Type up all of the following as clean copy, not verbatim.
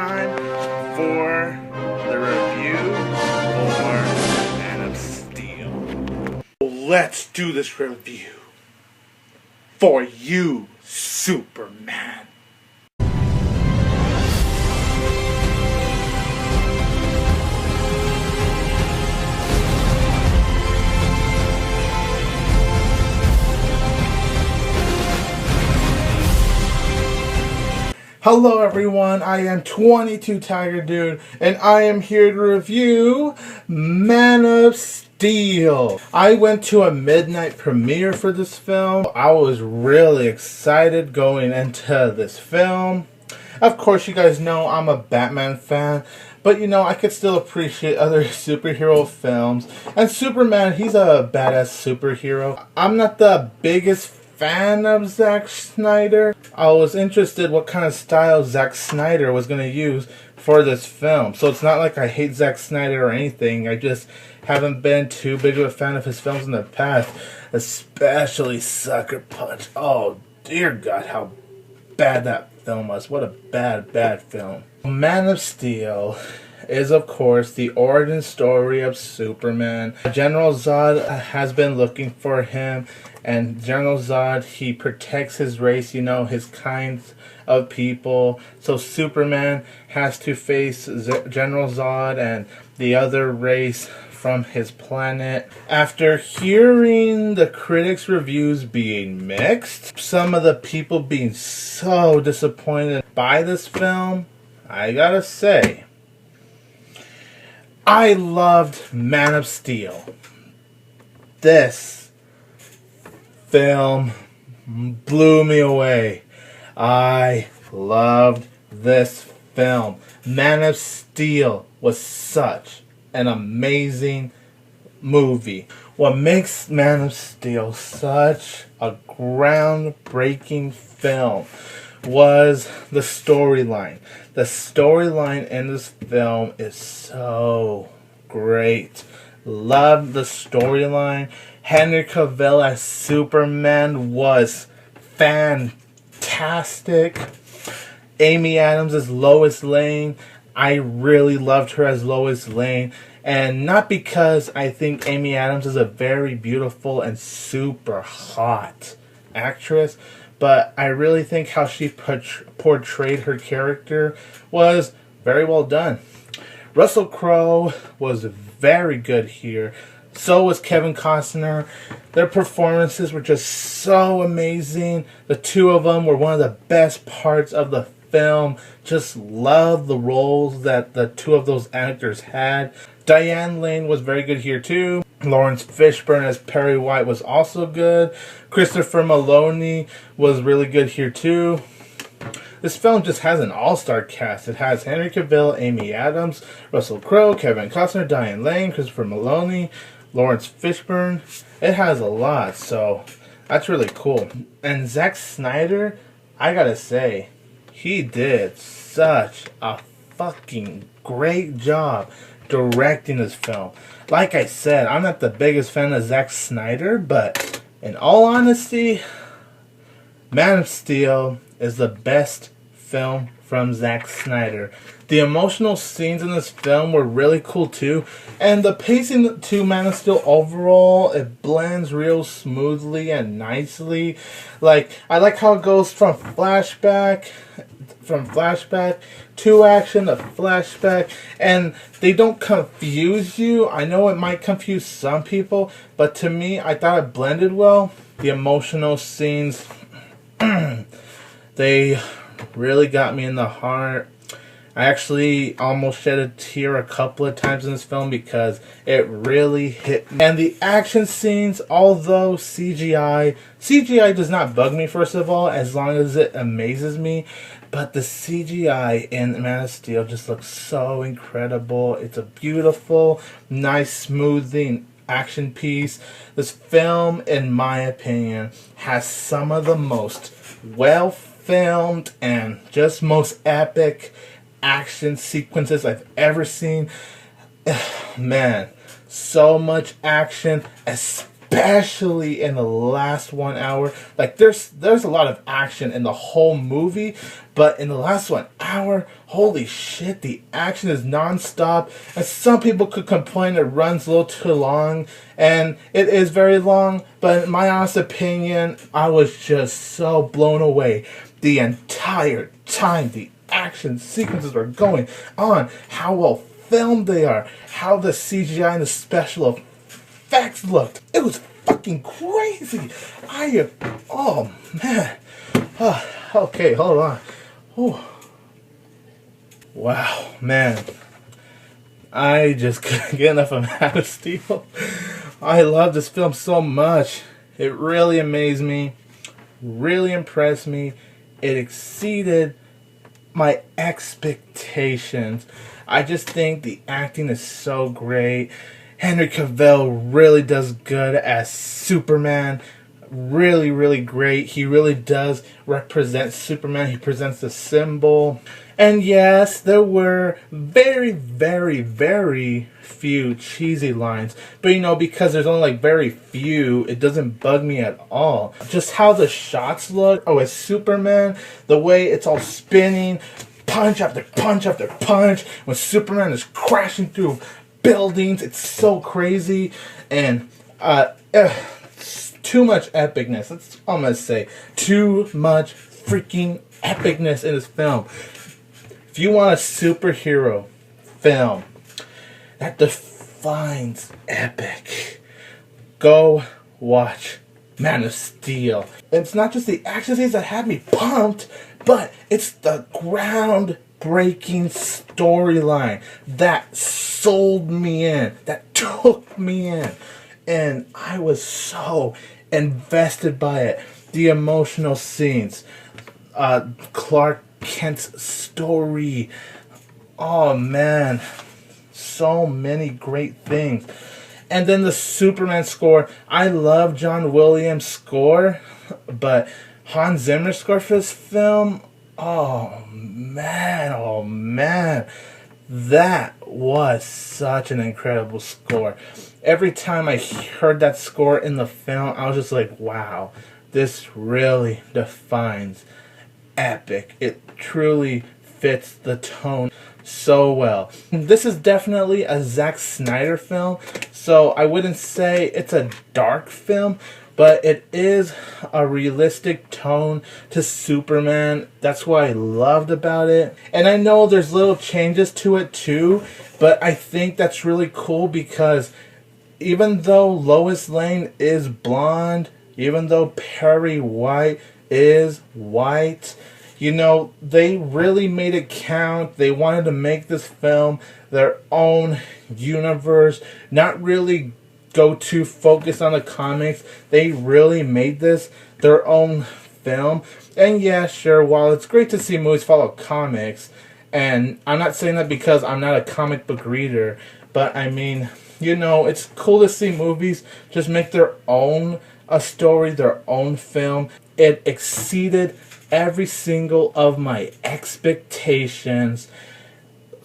time for the review for Man of Steel. Let's do this review for you, Superman. Hello everyone, I am 22 Tiger Dude, and I am here to review Man of Steel. I went to a midnight premiere for this film. I was really excited going into this film. Of course, you guys know I'm a Batman fan, but you know, I could still appreciate other superhero films. And Superman, he's a badass superhero. I'm not the biggest fan of Zach Snyder. I was interested what kind of style Zach Snyder was going to use for this film. So it's not like I hate Zach Snyder or anything. I just haven't been too big of a fan of his films in the past. Especially Sucker Punch. Oh dear God, how bad that film was. What a bad film. Man of Steel is, of course, the origin story of Superman. General Zod has been looking for him, and General Zod, he protects his race, you know, his kinds of people. So Superman has to face General Zod and the other race from his planet. After hearing the critics' reviews being mixed, some of the people being so disappointed by this film, I gotta say, I loved Man of Steel. This film blew me away. I loved this film. Man of Steel was such an amazing movie. What makes Man of Steel such a groundbreaking film was the storyline. The storyline in this film is so great. Love the storyline. Henry Cavill as Superman was fantastic. Amy Adams as Lois Lane. I really loved her as Lois Lane. And not because I think Amy Adams is a very beautiful and super hot actress, but I really think how she portrayed her character was very well done. Russel Crowe was very good here. So was Kevin Costner. Their performances were just so amazing. The two of them were one of the best parts of the film. Just love the roles that the two of those actors had. Diane Lane was very good here too. Laurence Fishburne as Perry White was also good. Christopher Meloni was really good here too. This film just has an all-star cast. It has Henry Cavill, Amy Adams, Russel Crowe, Kevin Costner, Diane Lane, Christopher Meloni, Laurence Fishburne. It has a lot, so that's really cool. And Zach Snyder, I gotta say, he did such a fucking great job directing this film. Like I said, I'm not the biggest fan of Zack Snyder, but in all honesty, Man of Steel is the best film from Zack Snyder. The emotional scenes in this film were really cool too, and the pacing to Man of Steel overall, it blends real smoothly and nicely. Like, I like how it goes from flashback to action to flashback, and they don't confuse you. I know it might confuse some people, but to me, I thought it blended well. The emotional scenes, they really got me in the heart. I actually almost shed a tear a couple of times in this film because it really hit me. And the action scenes, although CGI does not bug me, first of all, as long as it amazes me. But the CGI in Man of Steel just looks so incredible. It's a beautiful, nice, smoothing action piece. This film, in my opinion, has some of the most well-filmed and just most epic action sequences I've ever seen. Man, so much action, especially especially in the last 1 hour. Like there's a lot of action in the whole movie, but in the last 1 hour, holy shit, the action is non-stop. And some people could complain it runs a little too long, and it is very long, but in my honest opinion, I was just so blown away the entire time the action sequences were going on, how well filmed they are, how the CGI and the special effects looked. It was fucking crazy. Oh man. Okay, hold on. Ooh. Wow, man. I just couldn't get enough of Man of Steel. I love this film so much. It really amazed me, really impressed me. It exceeded my expectations. I just think the acting is so great. Henry Cavill really does good as Superman. Really, really great. He really does represent Superman. He presents the symbol. And yes, there were very, very, very few cheesy lines. But you know, because there's only like very few, it doesn't bug me at all. Just how the shots look. Oh, as Superman, the way it's all spinning, punch after punch after punch. When Superman is crashing through buildings, it's so crazy. And too much epicness. That's all I'm gonna say. Too much freaking epicness in this film. If you want a superhero film that defines epic, go watch Man of Steel. It's not just the action scenes that had me pumped, but it's the groundbreaking storyline that sold me in, that took me in. And I was so invested by it. The emotional scenes, Clark Kent's story. Oh man, so many great things. And then the Superman score. I love John Williams' score, but Hans Zimmer's score for this film, oh man, that was such an incredible score. Every time I heard that score in the film, I was just like, wow, this really defines epic. It truly fits the tone so well. This is definitely a Zach Snyder film, so I wouldn't say it's a dark film, but it is a realistic tone to Superman. That's what I loved about it. And I know there's little changes to it too, but I think that's really cool because even though Lois Lane is blonde, even though Perry White is white, you know, they really made it count. They wanted to make this film their own universe, not really go too focused on the comics. They really made this their own film. And yeah, sure, while it's great to see movies follow comics, and I'm not saying that because I'm not a comic book reader, but I mean, you know, it's cool to see movies just make their own a story, their own film. It exceeded every single of my expectations.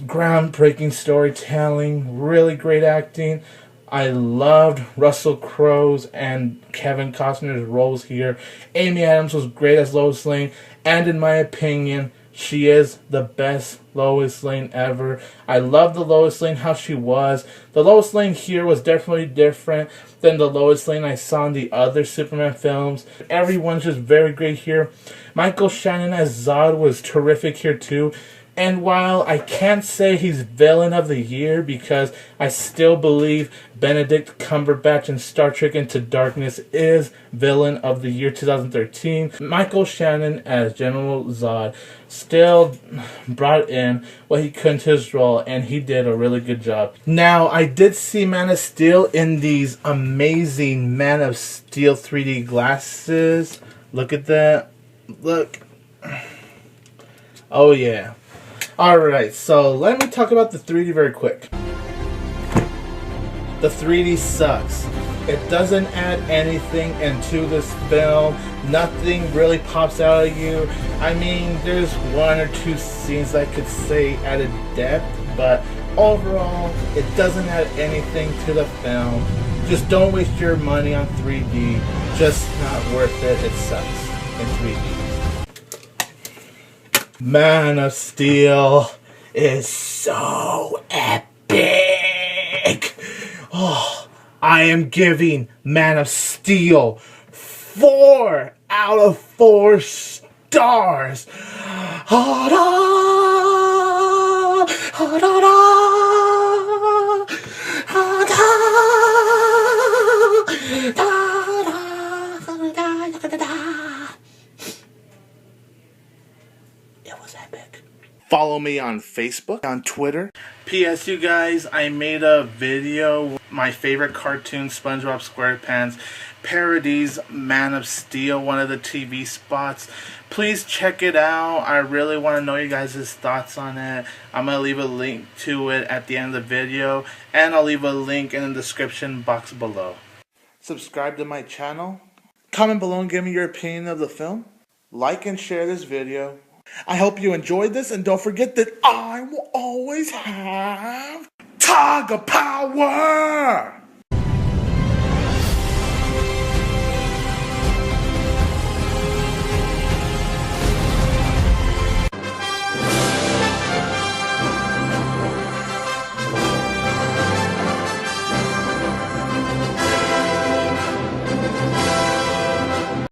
Groundbreaking storytelling, really great acting. I loved Russel Crowe's and Kevin Costner's roles here. Amy Adams was great as Lois Lane, and in my opinion, she is the best Lois Lane ever. I love the Lois Lane how she was. The Lois Lane here was definitely different than the Lois Lane I saw in the other Superman films. Everyone's just very great here. Michael Shannon as Zod was terrific here too. And while I can't say he's villain of the year because I still believe Benedict Cumberbatch in Star Trek Into Darkness is villain of the year 2013, Michael Shannon as General Zod still brought in what he could to his role, and he did a really good job. Now, I did see Man of Steel in these amazing Man of Steel 3D glasses. Look at that. Look. Oh yeah. Alright, so let me talk about the 3D very quick. The 3D sucks. It doesn't add anything into this film. Nothing really pops out at you. I mean, there's one or two scenes I could say added depth, but overall, it doesn't add anything to the film. Just don't waste your money on 3D. Just not worth it. It sucks in 3D. Man of Steel is so epic. Oh, I am giving Man of Steel 4 out of 4 stars. It was epic. Follow me on Facebook, on Twitter. P.S. you guys, I made a video, my favorite cartoon, SpongeBob SquarePants, parodies Man of Steel, one of the TV spots. Please check it out. I really want to know you guys' thoughts on it. I'm going to leave a link to it at the end of the video, and I'll leave a link in the description box below. Subscribe to my channel. Comment below and give me your opinion of the film. Like and share this video. I hope you enjoyed this, and don't forget that I will always have Tiger Power!